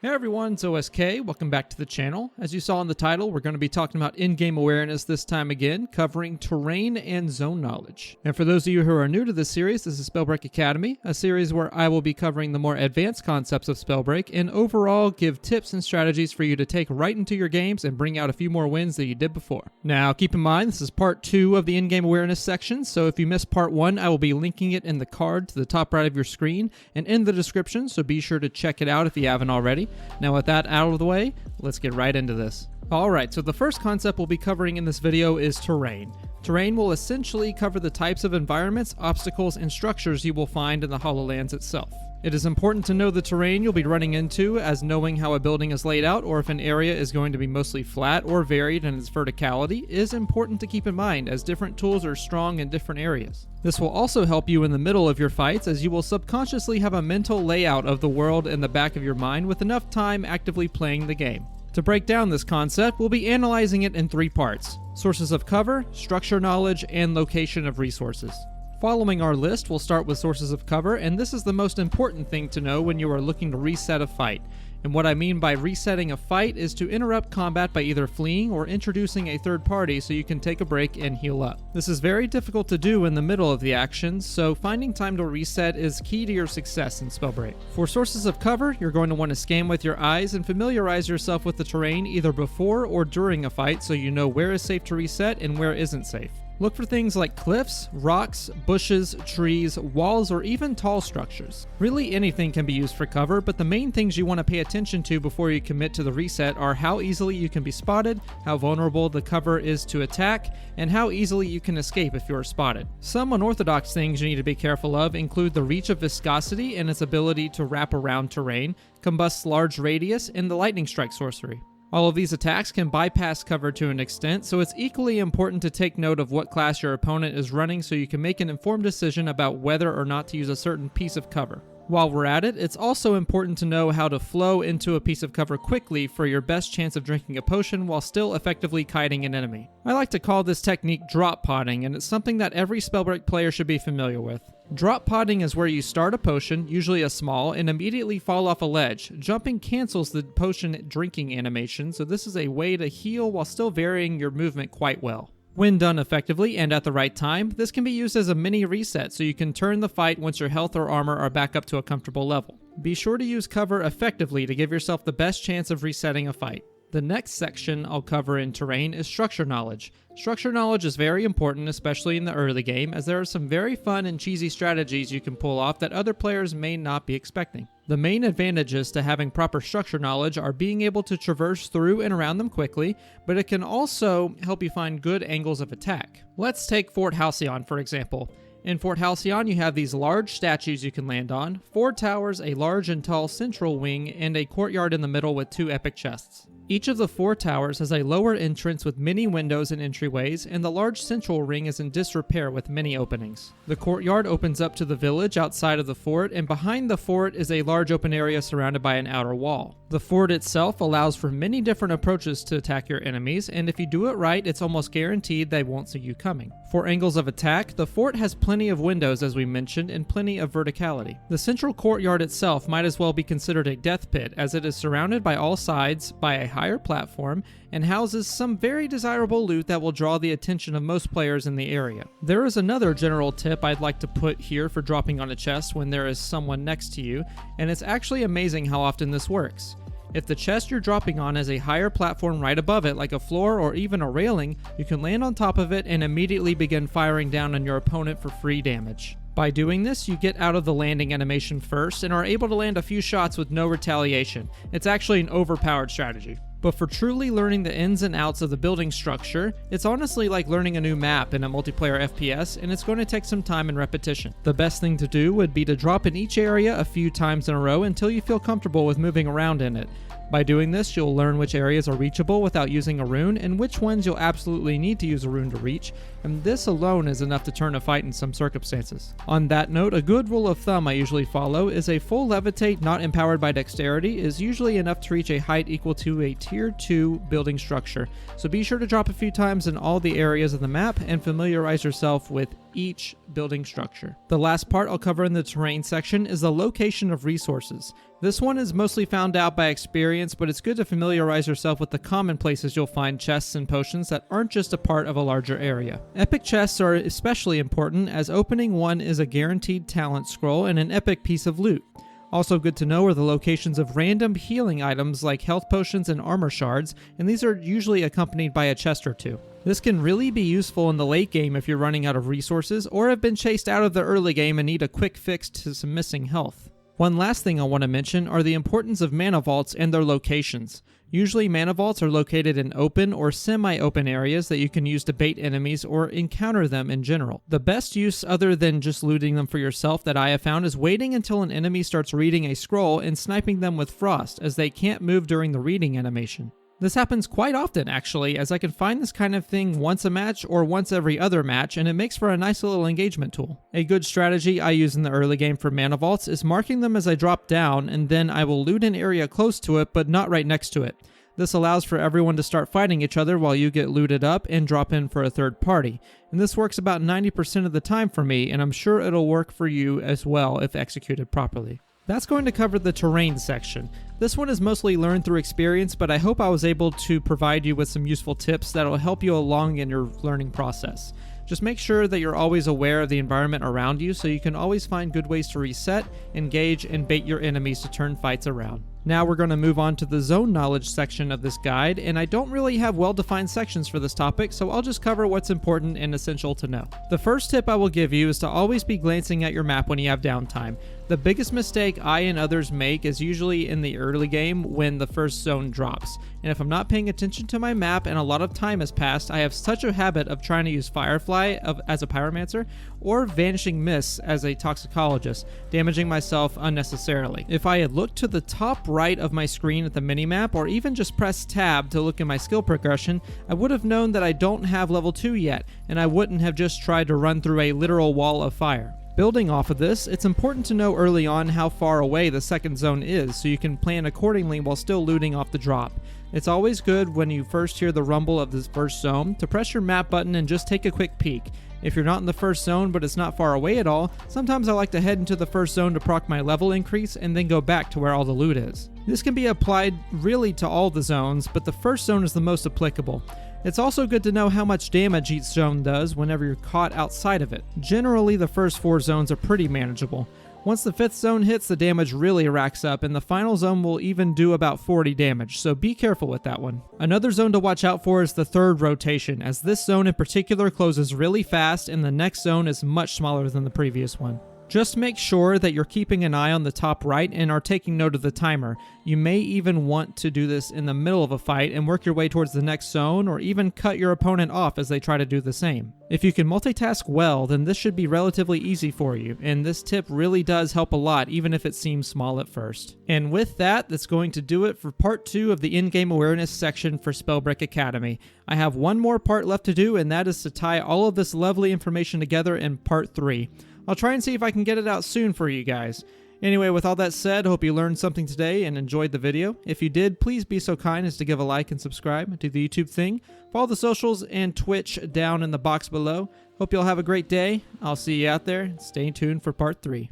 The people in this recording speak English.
Hey everyone, it's OSK. Welcome back to the channel. As you saw in the title, we're going to be talking about in-game awareness this time again, covering terrain and zone knowledge. And for those of you who are new to this series, this is Spellbreak Academy, a series where I will be covering the more advanced concepts of Spellbreak and overall give tips and strategies for you to take right into your games and bring out a few more wins than you did before. Now, keep in mind, this is part 2 of the in-game awareness section, so if you missed part 1, I will be linking it in the card to the top right of your screen and in the description, so be sure to check it out if you haven't already. Now with that out of the way, let's get right into this. Alright, so the first concept we'll be covering in this video is terrain. Terrain will essentially cover the types of environments, obstacles, and structures you will find in the HoloLands itself. It is important to know the terrain you'll be running into, as knowing how a building is laid out or if an area is going to be mostly flat or varied in its verticality is important to keep in mind, as different tools are strong in different areas. This will also help you in the middle of your fights, as you will subconsciously have a mental layout of the world in the back of your mind with enough time actively playing the game. To break down this concept, we'll be analyzing it in 3 parts: sources of cover, structure knowledge, and location of resources. Following our list, we'll start with sources of cover, and this is the most important thing to know when you are looking to reset a fight. And what I mean by resetting a fight is to interrupt combat by either fleeing or introducing a third party so you can take a break and heal up. This is very difficult to do in the middle of the action, so finding time to reset is key to your success in Spellbreak. For sources of cover, you're going to want to scan with your eyes and familiarize yourself with the terrain either before or during a fight so you know where is safe to reset and where isn't safe. Look for things like cliffs, rocks, bushes, trees, walls, or even tall structures. Really anything can be used for cover, but the main things you want to pay attention to before you commit to the reset are how easily you can be spotted, how vulnerable the cover is to attack, and how easily you can escape if you are spotted. Some unorthodox things you need to be careful of include the reach of viscosity and its ability to wrap around terrain, combust large radius, and the lightning strike sorcery. All of these attacks can bypass cover to an extent, so it's equally important to take note of what class your opponent is running so you can make an informed decision about whether or not to use a certain piece of cover. While we're at it, it's also important to know how to flow into a piece of cover quickly for your best chance of drinking a potion while still effectively kiting an enemy. I like to call this technique drop potting, and it's something that every Spellbreak player should be familiar with. Drop potting is where you start a potion, usually a small, and immediately fall off a ledge. Jumping cancels the potion drinking animation, so this is a way to heal while still varying your movement quite well. When done effectively and at the right time, this can be used as a mini reset so you can turn the fight once your health or armor are back up to a comfortable level. Be sure to use cover effectively to give yourself the best chance of resetting a fight. The next section I'll cover in terrain is structure knowledge. Structure knowledge is very important, especially in the early game, as there are some very fun and cheesy strategies you can pull off that other players may not be expecting. The main advantages to having proper structure knowledge are being able to traverse through and around them quickly, but it can also help you find good angles of attack. Let's take Fort Halcyon for example. In Fort Halcyon, you have these large statues you can land on, 4 towers, a large and tall central wing, and a courtyard in the middle with 2 epic chests. Each of the 4 towers has a lower entrance with many windows and entryways, and the large central ring is in disrepair with many openings. The courtyard opens up to the village outside of the fort, and behind the fort is a large open area surrounded by an outer wall. The fort itself allows for many different approaches to attack your enemies, and if you do it right, it's almost guaranteed they won't see you coming. For angles of attack, the fort has plenty of windows as we mentioned, and plenty of verticality. The central courtyard itself might as well be considered a death pit, as it is surrounded by all sides by a higher platform and houses some very desirable loot that will draw the attention of most players in the area. There is another general tip I'd like to put here for dropping on a chest when there is someone next to you, and it's actually amazing how often this works. If the chest you're dropping on has a higher platform right above it, like a floor or even a railing, you can land on top of it and immediately begin firing down on your opponent for free damage. By doing this, you get out of the landing animation first and are able to land a few shots with no retaliation. It's actually an overpowered strategy. But for truly learning the ins and outs of the building structure, it's honestly like learning a new map in a multiplayer FPS, and it's going to take some time and repetition. The best thing to do would be to drop in each area a few times in a row until you feel comfortable with moving around in it. By doing this, you'll learn which areas are reachable without using a rune, and which ones you'll absolutely need to use a rune to reach, and this alone is enough to turn a fight in some circumstances. On that note, a good rule of thumb I usually follow is a full levitate not empowered by dexterity is usually enough to reach a height equal to a tier Tier 2 building structure. So be sure to drop a few times in all the areas of the map and familiarize yourself with each building structure. The last part I'll cover in the terrain section is the location of resources. This one is mostly found out by experience, but it's good to familiarize yourself with the common places you'll find chests and potions that aren't just a part of a larger area. Epic chests are especially important, as opening one is a guaranteed talent scroll and an epic piece of loot. Also good to know are the locations of random healing items like health potions and armor shards, and these are usually accompanied by a chest or two. This can really be useful in the late game if you're running out of resources or have been chased out of the early game and need a quick fix to some missing health. One last thing I want to mention are the importance of mana vaults and their locations. Usually mana vaults are located in open or semi-open areas that you can use to bait enemies or encounter them in general. The best use other than just looting them for yourself that I have found is waiting until an enemy starts reading a scroll and sniping them with frost, as they can't move during the reading animation. This happens quite often actually, as I can find this kind of thing once a match or once every other match, and it makes for a nice little engagement tool. A good strategy I use in the early game for mana vaults is marking them as I drop down, and then I will loot an area close to it but not right next to it. This allows for everyone to start fighting each other while you get looted up and drop in for a third party. And this works about 90% of the time for me, and I'm sure it'll work for you as well if executed properly. That's going to cover the terrain section. This one is mostly learned through experience, but I hope I was able to provide you with some useful tips that will help you along in your learning process. Just make sure that you're always aware of the environment around you so you can always find good ways to reset, engage, and bait your enemies to turn fights around. Now we're going to move on to the zone knowledge section of this guide, and I don't really have well-defined sections for this topic, so I'll just cover what's important and essential to know. The first tip I will give you is to always be glancing at your map when you have downtime. The biggest mistake I and others make is usually in the early game when the first zone drops. And if I'm not paying attention to my map and a lot of time has passed, I have such a habit of trying to use Firefly as a pyromancer or Vanishing Mists as a toxicologist, damaging myself unnecessarily. If I had looked to the top right of my screen at the minimap, or even just pressed tab to look at my skill progression, I would have known that I don't have level 2 yet, and I wouldn't have just tried to run through a literal wall of fire. Building off of this, it's important to know early on how far away the second zone is so you can plan accordingly while still looting off the drop. It's always good when you first hear the rumble of this first zone to press your map button and just take a quick peek. If you're not in the first zone but it's not far away at all, sometimes I like to head into the first zone to proc my level increase and then go back to where all the loot is. This can be applied really to all the zones, but the first zone is the most applicable. It's also good to know how much damage each zone does whenever you're caught outside of it. Generally, the first 4 zones are pretty manageable. Once the 5th zone hits, the damage really racks up, and the final zone will even do about 40 damage, so be careful with that one. Another zone to watch out for is the 3rd rotation, as this zone in particular closes really fast and the next zone is much smaller than the previous one. Just make sure that you're keeping an eye on the top right and are taking note of the timer. You may even want to do this in the middle of a fight and work your way towards the next zone, or even cut your opponent off as they try to do the same. If you can multitask well, then this should be relatively easy for you, and this tip really does help a lot even if it seems small at first. And with that, that's going to do it for part 2 of the in-game awareness section for Spellbreak Academy. I have one more part left to do, and that is to tie all of this lovely information together in part 3. I'll try and see if I can get it out soon for you guys. Anyway, with all that said, hope you learned something today and enjoyed the video. If you did, please be so kind as to give a like and subscribe to the YouTube thing. Follow the socials and Twitch down in the box below. Hope you'll have a great day. I'll see you out there. Stay tuned for part 3.